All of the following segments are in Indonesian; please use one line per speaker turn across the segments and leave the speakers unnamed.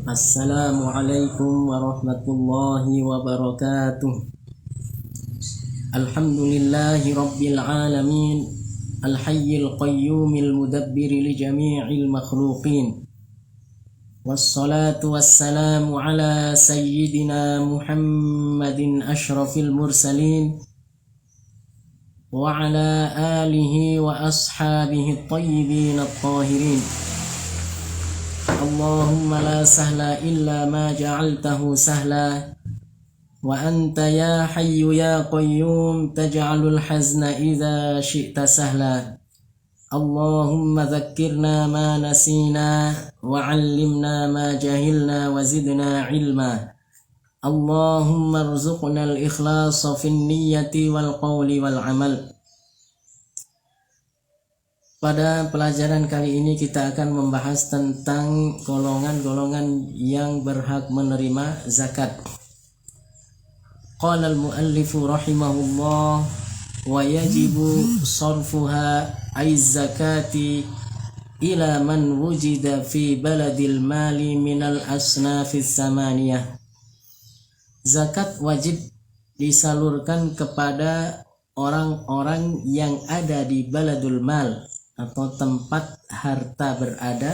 Assalamualaikum warahmatullahi wabarakatuh. Alhamdulillahi rabbil alamin, al-hayyil qayyumil mudabbiri li jami'il makhluqin. Wassalatu wassalamu ala sayyidina Muhammadin ashrafil mursalin wa ala alihi wa ashabihi at-tayyibin at-tahirin. Allahumma la sahla illa ma ja'altahu sahla wa anta ya hayyu ya qayyum taj'alul hazna idza syi'ta sahla. Allahumma dhakkirna ma nasina wa 'allimna ma jahilna wa zidna ilma. Allahumma arzuqna al-ikhlasa fin niyyati wal qawli wal 'amal. Pada pelajaran kali ini kita akan membahas tentang golongan-golongan yang berhak menerima zakat. Qala al-muallifu rahimahullah wa yajibu sarfuha ay zakati ila man wujida fi baladil mali minal asnafis samaniyah. Zakat wajib disalurkan kepada orang-orang yang ada di baladul mal atau tempat harta berada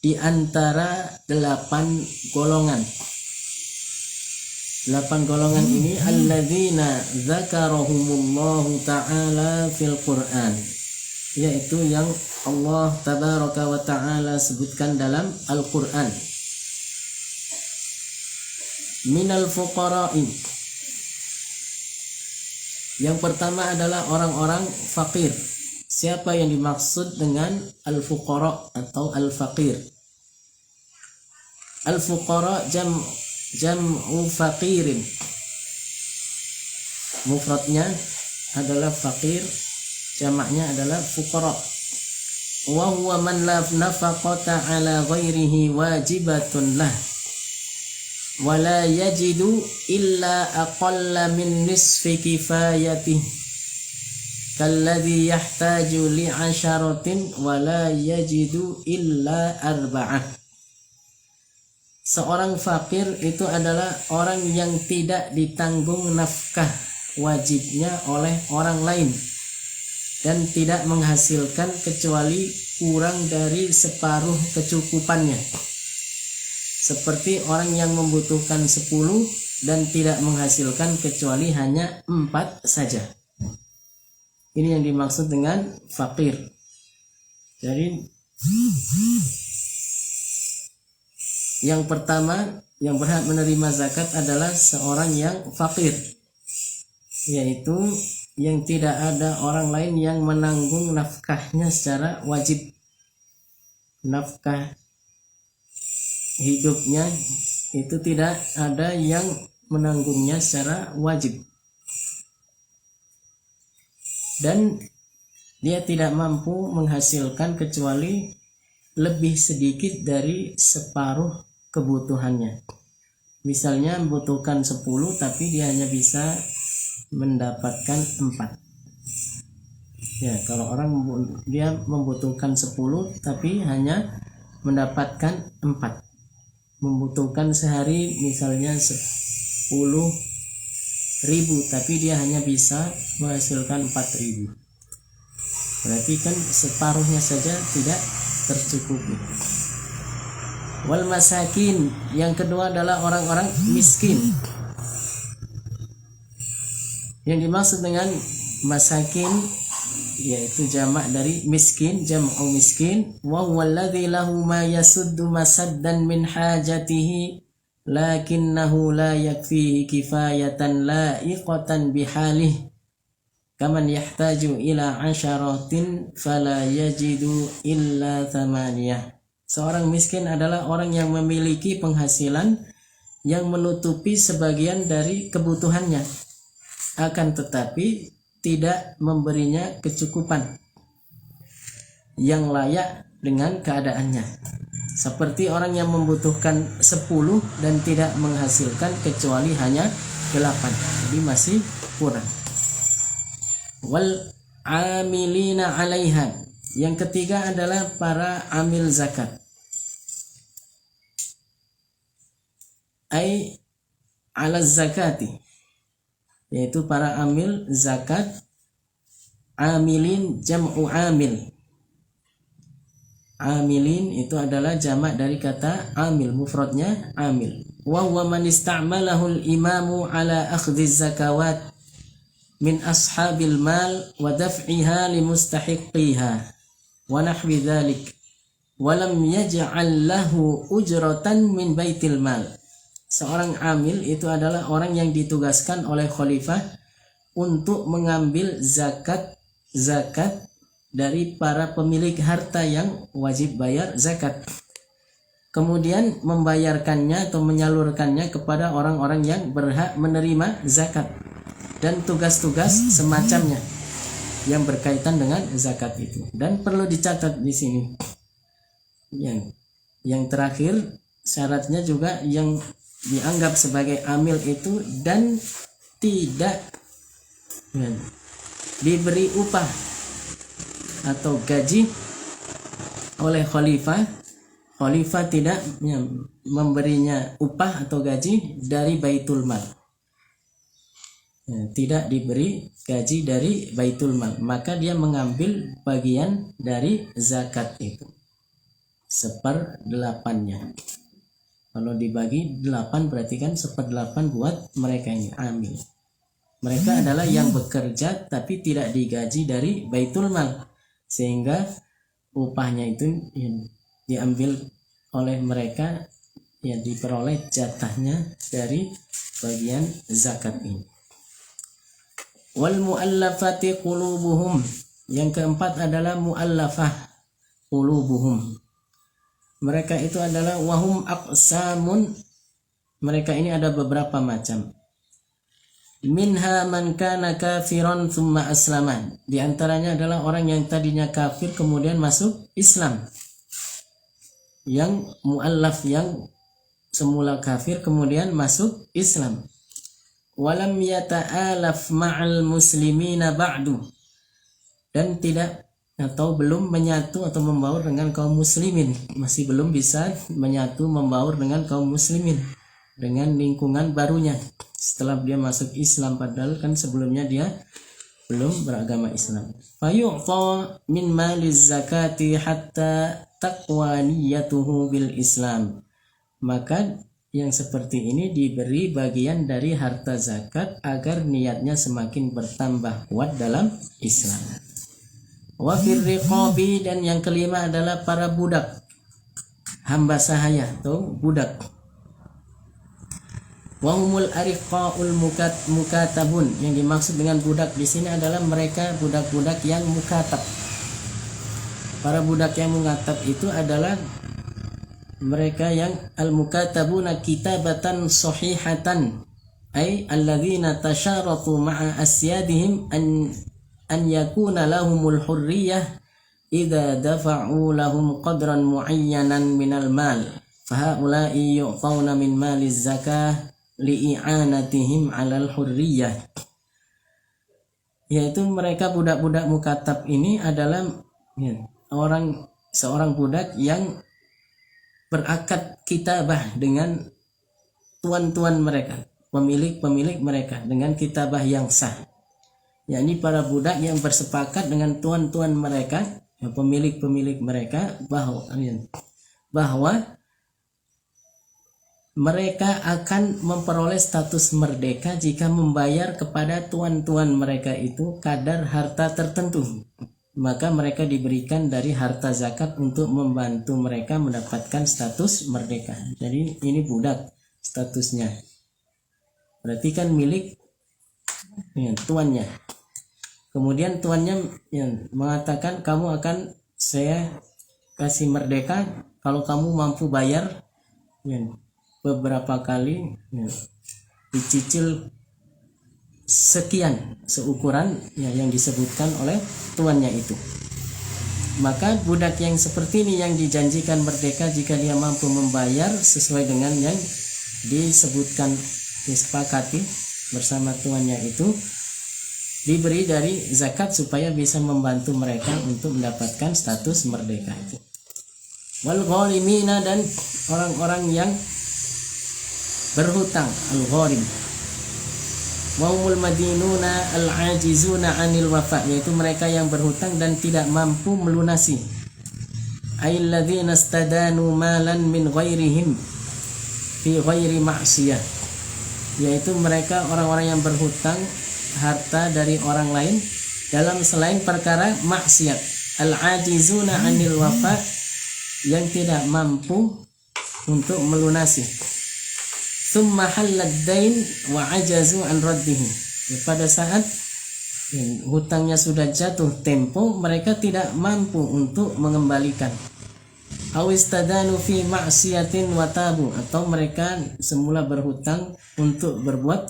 di antara 8 golongan. 8 golongan ini alladzina dzakarahumullahu ta'ala fil Qur'an, yaitu yang Allah tabaraka wa ta'ala sebutkan dalam Al-Qur'an. Minal fuqara'i, yang pertama adalah orang-orang fakir. Siapa yang dimaksud dengan al-fuqara atau al-faqir? Al-fuqara jam'u faqirin. Mufradnya adalah faqir, jamaknya adalah fuqara. Wa huwa man la nafaqata ala ghairihi wajibatun lah wa la yajidu illa aqalla min nisfi kifayatihi kalladhi yahtaju li'asharatin wa la yajidu illa arba'ah. Seorang fakir itu adalah orang yang tidak ditanggung nafkah wajibnya oleh orang lain dan tidak menghasilkan kecuali kurang dari separuh kecukupannya. Seperti orang yang membutuhkan 10 dan tidak menghasilkan kecuali hanya 4 saja. Ini yang dimaksud dengan fakir. Jadi yang pertama yang berhak menerima zakat adalah seorang yang fakir, yaitu yang tidak ada orang lain yang menanggung nafkahnya secara wajib. Nafkah hidupnya itu tidak ada yang menanggungnya secara wajib. Dan dia tidak mampu menghasilkan kecuali lebih sedikit dari separuh kebutuhannya. Misalnya membutuhkan 10 tapi dia hanya bisa mendapatkan 4. Ya, kalau orang dia membutuhkan 10 tapi hanya mendapatkan 4. Membutuhkan sehari misalnya 10.000 tapi dia hanya bisa menghasilkan 4.000. Berarti kan separuhnya saja tidak tercukupi. Wal masakin, yang kedua adalah orang-orang miskin. Yang dimaksud dengan masakin yaitu jamak dari miskin, jam'u miskin. Wa huwa alladzi lahu ma yasuddu masaddan min hajatihi lakinnahu la yakfihi kifayatan la'iqatan bihalih kaman yahtaju ila 'asharatin fala yajidu illa thamaniyah. Seorang miskin adalah orang yang memiliki penghasilan yang menutupi sebagian dari kebutuhannya, akan tetapi tidak memberinya kecukupan yang layak dengan keadaannya. Seperti orang yang membutuhkan 10 dan tidak menghasilkan kecuali hanya 8. Jadi masih kurang. Wal amilina 'alaiha. Yang ketiga adalah para amil zakat. ay ala zakati, yaitu para amil zakat. Amilin jam'u amil. Amilin itu adalah jamak dari kata amil, mufradnya amil. Wa huwa man ista'malahu al-imamu ala akhdhi zakawat min ashabil mal wa daf'iha li mustahiqiha wa nahwi dhalik wa lam yaj'al lahu ujratan min baitil mal. Seorang amil itu adalah orang yang ditugaskan oleh khalifah untuk mengambil zakat dari para pemilik harta yang wajib bayar zakat, kemudian membayarkannya atau menyalurkannya kepada orang-orang yang berhak menerima zakat dan tugas-tugas semacamnya yang berkaitan dengan zakat itu. Dan perlu dicatat di sini, yang terakhir syaratnya juga yang dianggap sebagai amil itu dan tidak diberi upah atau gaji oleh khalifah. Khalifah tidak memberinya upah atau gaji dari baitul mal, tidak diberi gaji dari baitul mal, maka dia mengambil bagian dari zakat itu, 1/8-nya. Kalau dibagi 8 berarti kan 1/8 buat mereka ini amil. Mereka adalah yang bekerja tapi tidak digaji dari baitul mal, sehingga upahnya itu diambil oleh mereka, diperoleh jatahnya dari bagian zakat ini. Wal muallafati qulubuhum. Yang keempat adalah muallafah qulubuhum. Mereka itu adalah wahum aqsamun. Mereka ini ada beberapa macam. Minha man kana kafiran thumma aslama. Di antaranya adalah orang yang tadinya kafir kemudian masuk Islam. Yang muallaf, yang semula kafir kemudian masuk Islam. Walam yata'alaf ma'al muslimina ba'du. Dan tidak atau belum menyatu atau membaur dengan kaum muslimin, masih belum bisa menyatu membaur dengan kaum muslimin, dengan lingkungan barunya setelah dia masuk Islam, padahal kan sebelumnya dia belum beragama Islam. Fayu'ta min maliz zakati hatta taqwa niyatuhu bil Islam. Maka yang seperti ini diberi bagian dari harta zakat agar niatnya semakin bertambah kuat dalam Islam. Wa fir riqabi, dan yang kelima adalah para budak, hamba sahaya atau budak. Wa humul ariqaul mukatabun. Yang dimaksud dengan budak di sini adalah mereka budak-budak yang mukatab. Para budak yang mukatab itu adalah mereka yang al-mukatabuna kitabatan sahihatan, ay alladzina tasharatu ma'a asyadihim an yakuna lahumul hurriyah idza dafa'u lahum qadran muayyanan minal mal fahaula'i yu'tawna min maliz zakah li'i'anatihim 'alal hurriyah. Yaitu mereka budak-budak mukatab ini adalah seorang budak yang berakad kitabah dengan tuan-tuan mereka, pemilik-pemilik mereka, dengan kitabah yang sah. Yakni para budak yang bersepakat dengan tuan-tuan mereka, pemilik-pemilik mereka, bahwa mereka akan memperoleh status merdeka jika membayar kepada tuan-tuan mereka itu kadar harta tertentu. Maka mereka diberikan dari harta zakat untuk membantu mereka mendapatkan status merdeka. Jadi ini budak statusnya, berarti kan milik tuannya. Kemudian tuannya mengatakan, kamu akan saya kasih merdeka kalau kamu mampu bayar beberapa kali, dicicil sekian, seukuran yang disebutkan oleh tuannya itu. Maka budak yang seperti ini yang dijanjikan merdeka jika dia mampu membayar sesuai dengan yang disebutkan, disepakati bersama tuannya itu, diberi dari zakat supaya bisa membantu mereka untuk mendapatkan status merdeka itu. Wal gharimina, dan orang-orang yang berhutang, al-gharim. Wa humul madinuna al-ajizuna 'anil wafa, yaitu mereka yang berhutang dan tidak mampu melunasi. Ailladzina istadanu malan min ghairihim fi ghairi ma'siyah, yaitu mereka orang-orang yang berhutang harta dari orang lain dalam selain perkara maksiat. Al-ajizuna 'anil wafa, yang tidak mampu untuk melunasi. Tsumma halad dain wa ajazu an raddihi, pada saat hutangnya sudah jatuh tempo, mereka tidak mampu untuk mengembalikan. Awistadanu fi maksiatin wa tabu, atau mereka semula berhutang untuk berbuat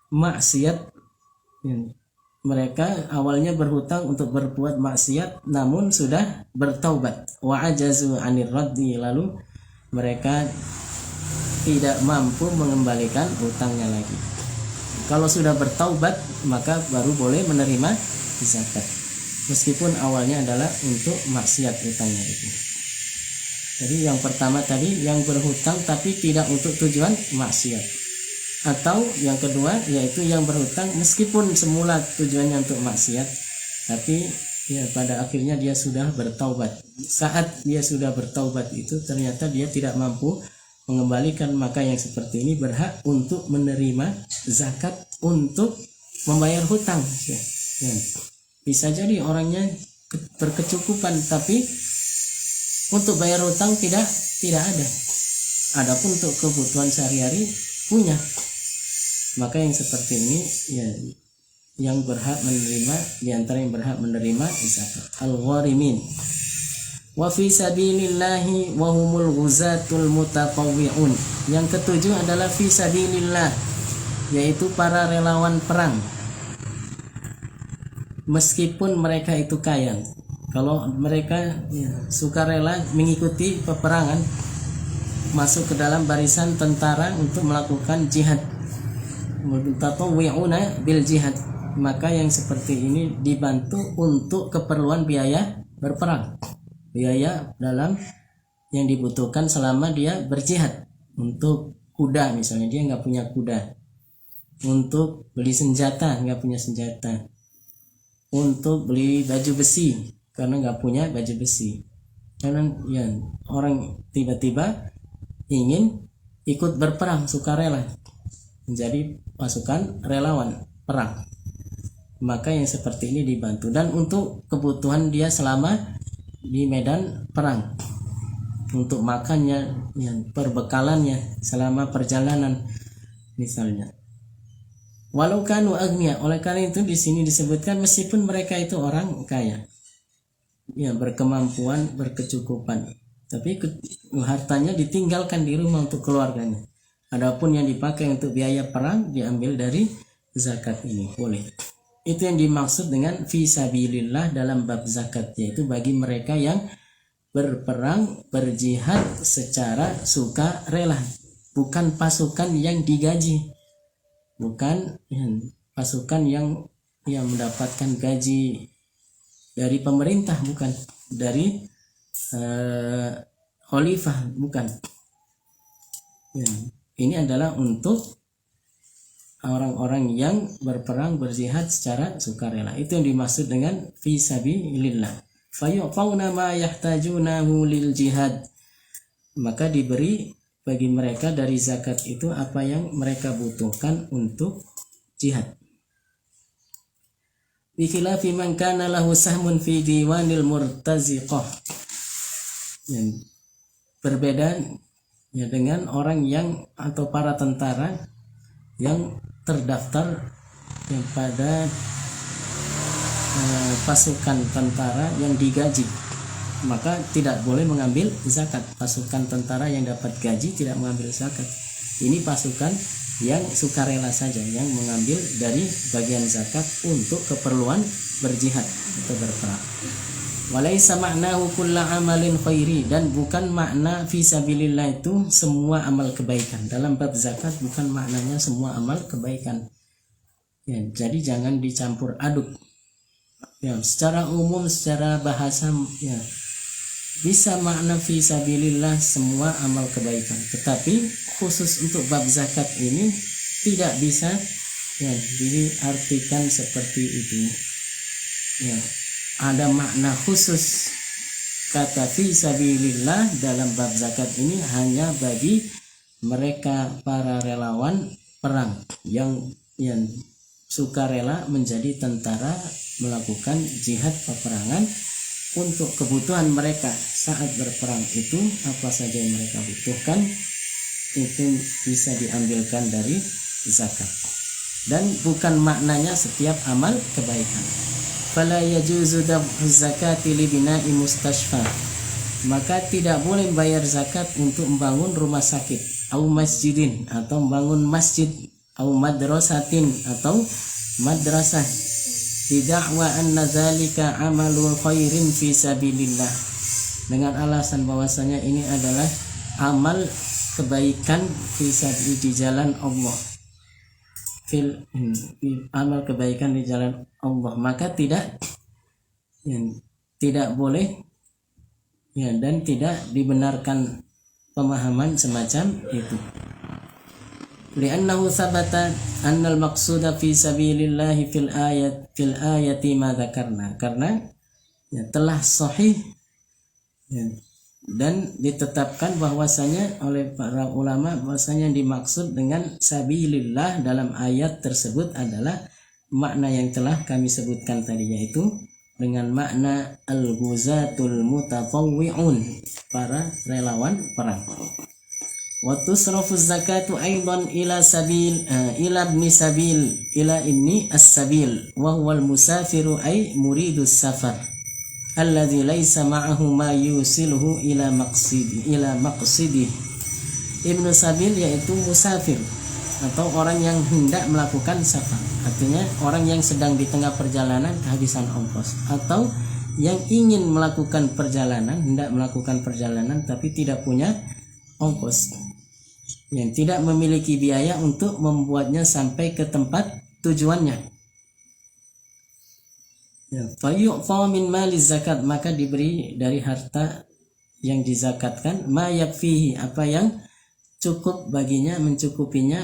maksiat. Mereka awalnya berhutang untuk berbuat maksiat namun sudah bertaubat. Wa ajazu anir raddi, lalu mereka tidak mampu mengembalikan hutangnya lagi. Kalau sudah bertaubat maka baru boleh menerima zakat, meskipun awalnya adalah untuk maksiat hutangnya itu. Jadi yang pertama tadi yang berhutang tapi tidak untuk tujuan maksiat, atau yang kedua yaitu yang berhutang meskipun semula tujuannya untuk maksiat, tapi ya pada akhirnya dia sudah bertaubat. Saat dia sudah bertaubat itu ternyata dia tidak mampu mengembalikan, maka yang seperti ini berhak untuk menerima zakat untuk membayar hutang. Ya. Bisa jadi orangnya berkecukupan tapi untuk bayar hutang tidak ada. Adapun untuk kebutuhan sehari-hari punya. Maka yang seperti ini ya yang berhak menerima, di antara yang berhak menerima zakat al-gharimin. Wa fi sabilillahi wa humul ghuzatul mutatawwi'un. Yang ketujuh adalah fi sabilillah, yaitu para relawan perang. Meskipun mereka itu kaya, kalau mereka sukarela mengikuti peperangan, masuk ke dalam barisan tentara untuk melakukan jihad, mutatawwi'una bil jihad, maka yang seperti ini dibantu untuk keperluan biaya berperang, biaya dalam yang dibutuhkan selama dia berjihad. Untuk kuda misalnya, dia nggak punya kuda, untuk beli senjata nggak punya senjata, untuk beli baju besi karena nggak punya baju besi. Karena ya orang tiba-tiba ingin ikut berperang sukarela menjadi pasukan relawan perang, maka yang seperti ini dibantu. Dan untuk kebutuhan dia selama di medan perang, untuk makannya, perbekalannya selama perjalanan misalnya. Walau kanu agniya, oleh karena itu di sini disebutkan meskipun mereka itu orang kaya, ya berkemampuan, berkecukupan, tapi hartanya ditinggalkan di rumah untuk keluarganya. Adapun yang dipakai untuk biaya perang diambil dari zakat ini, boleh. Itu yang dimaksud dengan fisabilillah dalam bab zakat, yaitu bagi mereka yang berperang, berjihad secara sukarela, bukan pasukan yang digaji, bukan pasukan yang mendapatkan gaji dari pemerintah, bukan dari khalifah, bukan. Ini adalah untuk orang-orang yang berperang, berjihad secara sukarela. Itu yang dimaksud dengan fisabilillah. Fayu'fauna ma yahtajunahu lil jihad, maka diberi bagi mereka dari zakat itu apa yang mereka butuhkan untuk jihad. Bi khilafi man kana lahu sahmun fi diwanil murtaziqah, berbeda ya dengan orang yang atau para tentara yang terdaftar pada pasukan tentara yang digaji, maka tidak boleh mengambil zakat. Pasukan tentara yang dapat gaji tidak mengambil zakat. Ini pasukan yang sukarela saja yang mengambil dari bagian zakat untuk keperluan berjihad atau berperang. Walaisa ma'nahu kullu amalin khairi, dan bukan makna fisabilillah itu semua amal kebaikan. Dalam bab zakat bukan maknanya semua amal kebaikan. Ya, jadi jangan dicampur aduk. Ya, secara umum, secara bahasa ya bisa makna fi sabilillah semua amal kebaikan, tetapi khusus untuk bab zakat ini tidak bisa ya diartikan seperti itu. Ya, ada makna khusus kata fi sabilillah dalam bab zakat ini hanya bagi mereka para relawan perang yang sukarela menjadi tentara melakukan jihad peperangan untuk kebutuhan mereka saat berperang. Itu apa saja yang mereka butuhkan itu bisa diambilkan dari zakat, dan bukan maknanya setiap amal kebaikan. Fala yajuzu daf'u zakati li bina'i mustashfa, maka tidak boleh bayar zakat untuk membangun rumah sakit, au masjidin atau membangun masjid, au madrasatin atau madrasah, bid'wa anna dzalika amalul khairin fi sabilillah, dengan alasan bahwasanya ini adalah amal kebaikan fi sabilillah, di jalan Allah, amal kebaikan di jalan Allah, maka tidak boleh dan tidak dibenarkan pemahaman semacam itu. Li'annahu thabata annal maqsuda fi sabilillahi fil ayati ma dzakarna, karena telah sahih dan ditetapkan bahwasanya oleh para ulama bahwasanya dimaksud dengan sabilillah dalam ayat tersebut adalah makna yang telah kami sebutkan tadi, yaitu dengan makna al-ghuzatul mutatawwi'un, para relawan perang. Wa tusrafu zakatu aidan ila sabil ila ibni sabil ila inni as-sabil wa huwa al-musafiru ay muridus safar alladzi laisa ma'ahu ma yusiluhu ila maqsidi. Ibnu sabil yaitu musafir atau orang yang hendak melakukan safar, artinya orang yang sedang di tengah perjalanan kehabisan ongkos, atau yang ingin melakukan perjalanan, hendak melakukan perjalanan tapi tidak punya ongkos, yang tidak memiliki biaya untuk membuatnya sampai ke tempat tujuannya. Fayu'ta min mali zakat, maka diberi dari harta yang dizakatkan, ma yakfihi, apa yang cukup baginya, mencukupinya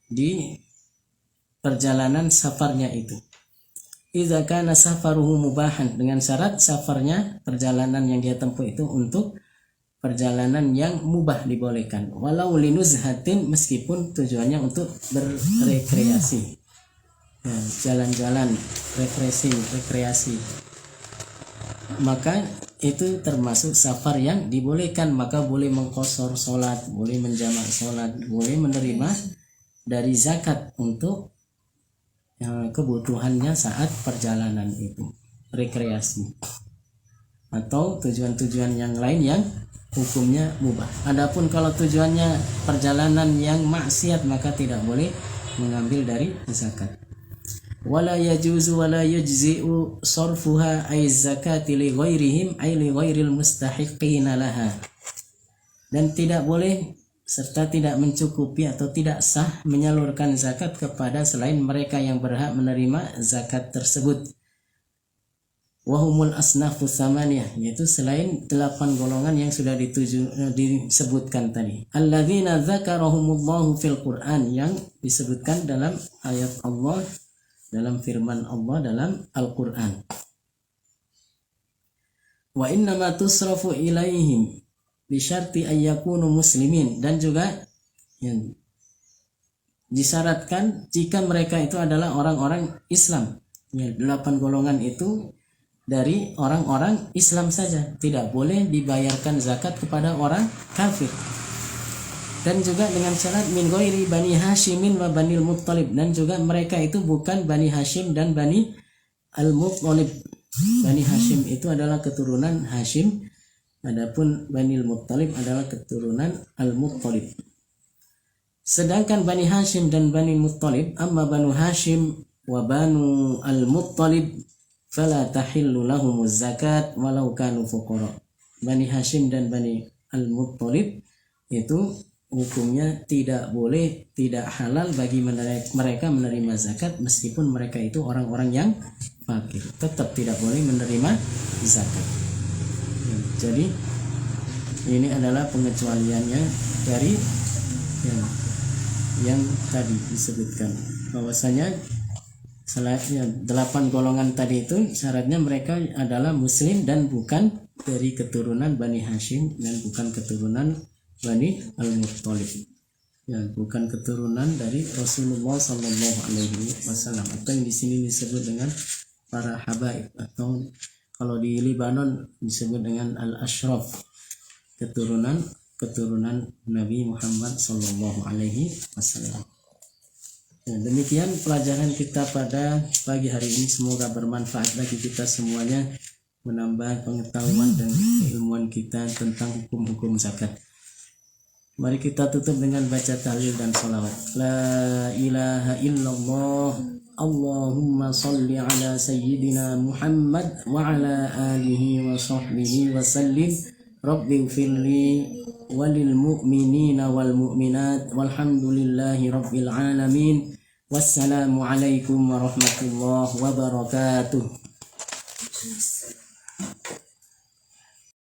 di perjalanan safarnya itu. Idza kana safaruhu mubahan, dengan syarat safarnya, perjalanan yang dia tempuh itu untuk perjalanan yang mubah, dibolehkan, walau linuzhatin, meskipun tujuannya untuk berrekreasi, jalan-jalan, rekreasi, maka itu termasuk safar yang dibolehkan. Maka boleh mengqosor sholat, boleh menjamak sholat, boleh menerima dari zakat untuk kebutuhannya saat perjalanan itu, rekreasi atau tujuan-tujuan yang lain yang hukumnya mubah. Adapun kalau tujuannya perjalanan yang maksiat, maka tidak boleh mengambil dari zakat. Wala yajuzu wala yujzi'u sarfuha ay zakati li ghairihim ay li ghairil mustahiqina laha, dan tidak boleh serta tidak mencukupi atau tidak sah menyalurkan zakat kepada selain mereka yang berhak menerima zakat tersebut. Wahumul asnafu tsamaniyah, yaitu selain 8 golongan yang sudah disebutkan tadi. Alladzina dzakarahumullahu fil Qur'an, yang disebutkan dalam ayat Allah, dalam firman Allah dalam Al-Qur'an. Wa innama tusrafu ilaihim bisyarti ayyakunu muslimin, dan juga disyaratkan jika mereka itu adalah orang-orang Islam. 8 golongan itu dari orang-orang Islam saja, tidak boleh dibayarkan zakat kepada orang kafir. Dan juga dengan syarat min ghairi bani Hashimin wa banil Muttalib, dan juga mereka itu bukan Bani Hashim dan Bani Al-Muttalib. Bani Hashim itu adalah keturunan Hashim, adapun Banil Muttalib adalah keturunan Al-Muttalib. Sedangkan Bani Hashim dan Bani Muttalib, amma Banu Hashim wa Banu Al-Muttalib fala tahillu lahumuz zakat walau kanu fuqara. Bani Hashim dan Bani Al-Muttalib itu hukumnya tidak boleh, tidak halal bagi mereka menerima zakat meskipun mereka itu orang-orang yang fakir, tetap tidak boleh menerima zakat. Jadi ini adalah pengecualiannya dari yang tadi disebutkan, bahwasanya selainnya 8 golongan tadi itu syaratnya mereka adalah muslim dan bukan dari keturunan Bani Hashim dan bukan keturunan Bani Al-Muttalib, ya, bukan keturunan dari Rasulullah Sallallahu Alaihi Wasallam, atau yang di sini disebut dengan para habaib, atau kalau di Libanon disebut dengan al-ashraf, keturunan Nabi Muhammad Sallallahu Alaihi Wasallam. Ya, demikian pelajaran kita pada pagi hari ini, semoga bermanfaat bagi kita semuanya, menambah pengetahuan dan keilmuan kita tentang hukum-hukum zakat. Mari kita tutup dengan baca tahlil dan salawat. La ilaha illallah, Allahumma salli ala sayyidina Muhammad wa ala alihi wa sahbihi wa sallim. Rabbi firli walil mu'minina wal mu'minat walhamdulillahi rabbil alamin. Wassalamu alaikum warahmatullahi wabarakatuh.